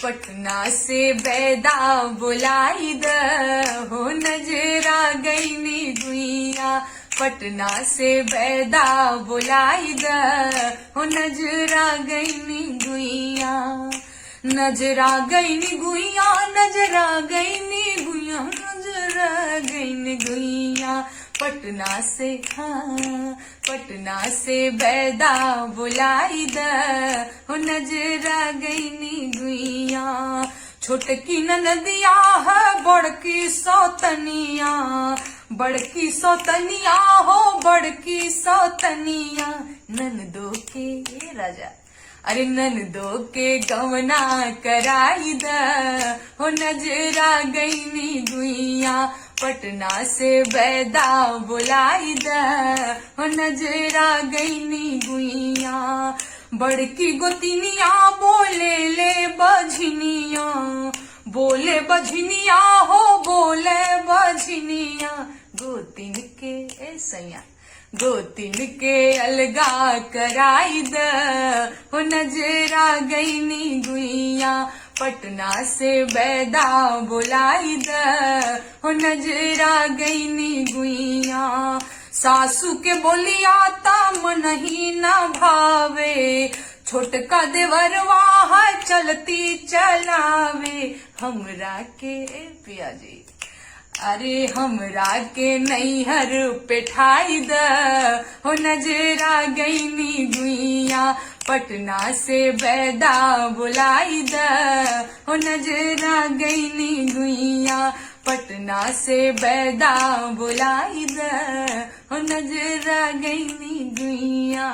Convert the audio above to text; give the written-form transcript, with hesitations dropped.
पटना से बैदा बुलाई द हो नजरा गई नी गुइया। पटना से बैदा बुलाई द हो नजरा गई नी गुइया। नजरा गई नी गुइया, नजरा गई नी गुइया, नजरा गई नी गुइया। पटना से हाँ पटना से बैदा बुलाई द हो नजरा गई नी गुइया। छोटकी ननदिया है बड़की सौतनिया, बड़की सौतनिया हो बड़की सौतनिया। ननदो के राजा अरे ननदो के गवना कराई द हो नजरा गई नी गुइया। पटना से बैदा बुलाई द हो नजरा गई नी गुइया। बड़की गोतिनिया बोले ले बझनिया, बोले बझनिया हो बोले बझनिया। गोतिन के सैया गोतिन के अलगा कराई द हो नजरा गई नी गुइया। पटना से बैदा बुलाई द हो नजरा गई नी गुइया। सासू के बोलिया ता मन ही न भावे, छोटका देवरवा है चलती चलावे। हमरा के पिया जी अरे हमरा के नैहर पेठाई द हो नजरा गई नी गुइया। पटना से बैदा बुलाई द हो नजरा गई नी गुइया। पटना से बैदा बुलाई द हो नजरा गई नी गुइया।